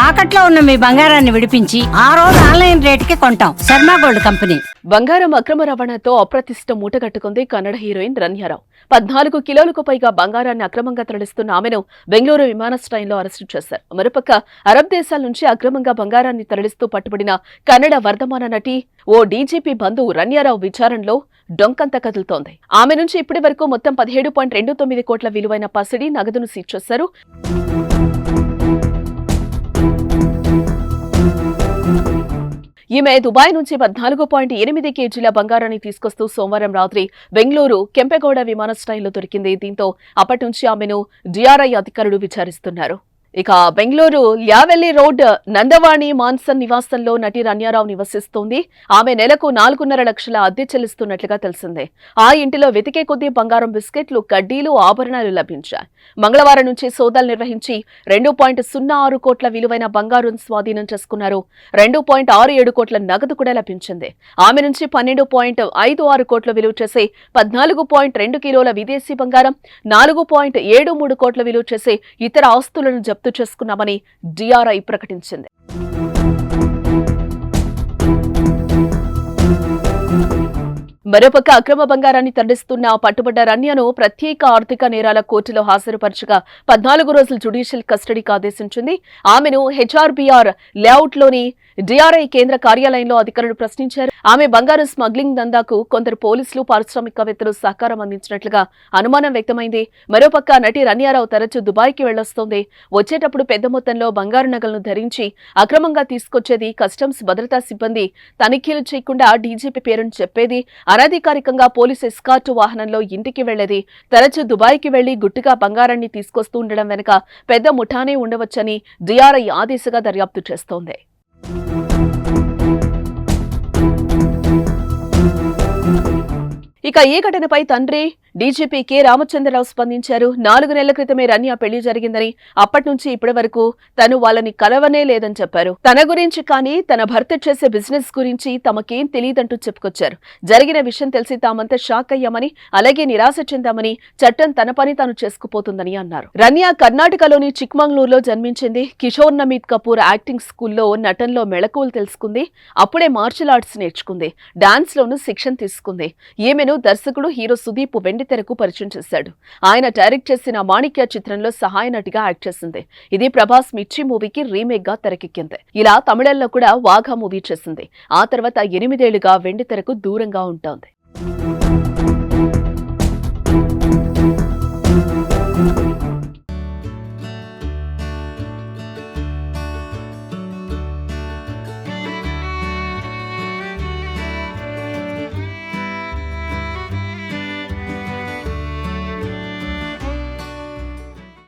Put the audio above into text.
తాకట్లో ఉన్న మీ బంగారాన్ని విడిపించి ఆ రోజు ఆన్లైన్ రేటుకి కొంటాం. Sharma gold company. బంగారం అక్రమ రవాణాతో అప్రతిష్ట మూటగట్టుకుంది కన్నడ హీరోయిన్ రన్యారావు. 14 కిలోలకు పైగా బంగారాన్ని అక్రమంగా తరలిస్తున్న ఆమెను బెంగళూరు విమానాశ్రయంలో అరెస్టు చేశారు. మరోపక్క అరబ్ దేశాల నుంచి అక్రమంగా బంగారాన్ని తరలిస్తూ పట్టుబడిన కన్నడ వర్ధమాన నటి ఓ డీజీపీ బంధువు రన్యారావు విచారణలో డొంకంత కదులుతోంది. ఆమె నుంచి ఇప్పటి వరకు మొత్తం 17.29 కోట్ల విలువైన పసిడి నగదును సీజ్ చేశారు. ఈమె దుబాయ్ నుంచి 14.8 కేజీల బంగారాన్ని తీసుకొస్తూ సోమవారం రాత్రి బెంగళూరు కెంపెగౌడ విమానాశ్రయంలో దొరికింది. దీంతో అప్పటి నుంచి ఆమెను డిఆర్ఐ అధికారులు విచారిస్తున్నారు. ఇక బెంగళూరు ల్యావెల్లి రోడ్ నందవాణి మాన్సన్ నివాసంలో నటి రన్యారావు నివసిస్తోంది. ఆమె నెలకు 4.5 లక్షల అద్దె చెల్లిస్తున్నట్లుగా తెలిసిందే. ఆ ఇంటిలో వెతికే కొద్దీ బంగారం బిస్కెట్లు, కడ్డీలు, ఆభరణాలు లభించాయి. మంగళవారం నుంచి సోదాలు నిర్వహించి 2.06 కోట్ల విలువైన బంగారం స్వాధీనం చేసుకున్నారు. 2.67 కోట్ల నగదు కూడా లభించింది. ఆమె నుంచి 12.56 కోట్ల విలువ చేసే 14.2 కిలోల విదేశీ బంగారం, 4.73 కోట్ల విలువ చేసే ఇతర ఆస్తులను జప్తు చేసుకున్నామని డిఆర్ఐ ప్రకటించింది. మరోపక్క అక్రమ బంగారాన్ని తరలిస్తున్న పట్టుబడ్డ రన్యను ప్రత్యేక ఆర్థిక నేరాల కోర్టులో హాజరుపరచగా 14 రోజులు జ్యుడిషియల్ కస్టడీకి ఆదేశించింది. ఆమెను హెచ్ఆర్బీఆర్ లేఅవుట్లోని డిఆర్ఐ కేంద్ర కార్యాలయంలో అధికారులు ప్రశ్నించారు. ఆమె బంగారు స్మగ్లింగ్ దందాకు కొందరు పోలీసులు, పారిశ్రామికవేత్తలు సహకారం అందించినట్లుగా అనుమానం వ్యక్తమైంది. మరోపక్క నటి రన్యారావు తరచూ దుబాయ్కి వెళ్లొస్తోంది. వచ్చేటప్పుడు పెద్ద మొత్తంలో బంగారు నగలను ధరించి అక్రమంగా తీసుకొచ్చేది. కస్టమ్స్ భద్రతా సిబ్బంది తనిఖీలు చేయకుండా డీజీపీ పేరును చెప్పేది. అనధికారికంగా పోలీసు ఎస్కార్టు వాహనంలో ఇంటికి వెళ్లేది. తరచూ దుబాయ్కి వెళ్లి గుట్టుగా బంగారాన్ని తీసుకొస్తూ ఉండడం వెనుక పెద్ద ముఠానే ఉండవచ్చని డిఆర్ఐ ఆదేశంగా దర్యాప్తు చేస్తోంది. ఇక ఈ ఘటనపై తండ్రి డీజీపీ కె రామచంద్రరావు స్పందించారు. 4 నెలల క్రితమే రన్య పెళ్లి జరిగిందని, అప్పటి నుంచి ఇప్పటి వరకు తను వాళ్ళని కలవనే లేదని చెప్పారు. తన గురించి కానీ తన భర్త చేసే బిజినెస్ గురించి తమకేం తెలియదంటూ చెప్పుకొచ్చారు. జరిగిన విషయం తెలిసి తామంతా షాక్ అయ్యామని, అలాగే నిరాశ చెందామని, చట్టం తన పని తాను చేసుకుపోతుందని అన్నారు. రన్య కర్ణాటకలోని చిక్మంగళూరులో జన్మించింది. కిషోర్ నమీత్ కపూర్ యాక్టింగ్ స్కూల్లో నటనలో మెళకువలు తెలుసుకుంది. అప్పుడే మార్షల్ ఆర్ట్స్ నేర్చుకుంది. డాన్స్ లోనూ శిక్షణ తీసుకుంది. ఈమెను దర్శకుడు హీరో సుదీప్ వెండితెరకు పరిచయం చేశాడు. ఆయన డైరెక్ట్ చేసిన మాణిక్య చిత్రంలో సహాయ నటిగా యాక్ట్ చేసింది. ఇది ప్రభాస్ మిర్చి మూవీకి రీమేక్ గా తెరకెక్కింది. ఇలా తమిళంలో కూడా వాఘా మూవీ చేసింది. ఆ తర్వాత 8 ఏళ్లుగా వెండితెరకు దూరంగా ఉంటోంది.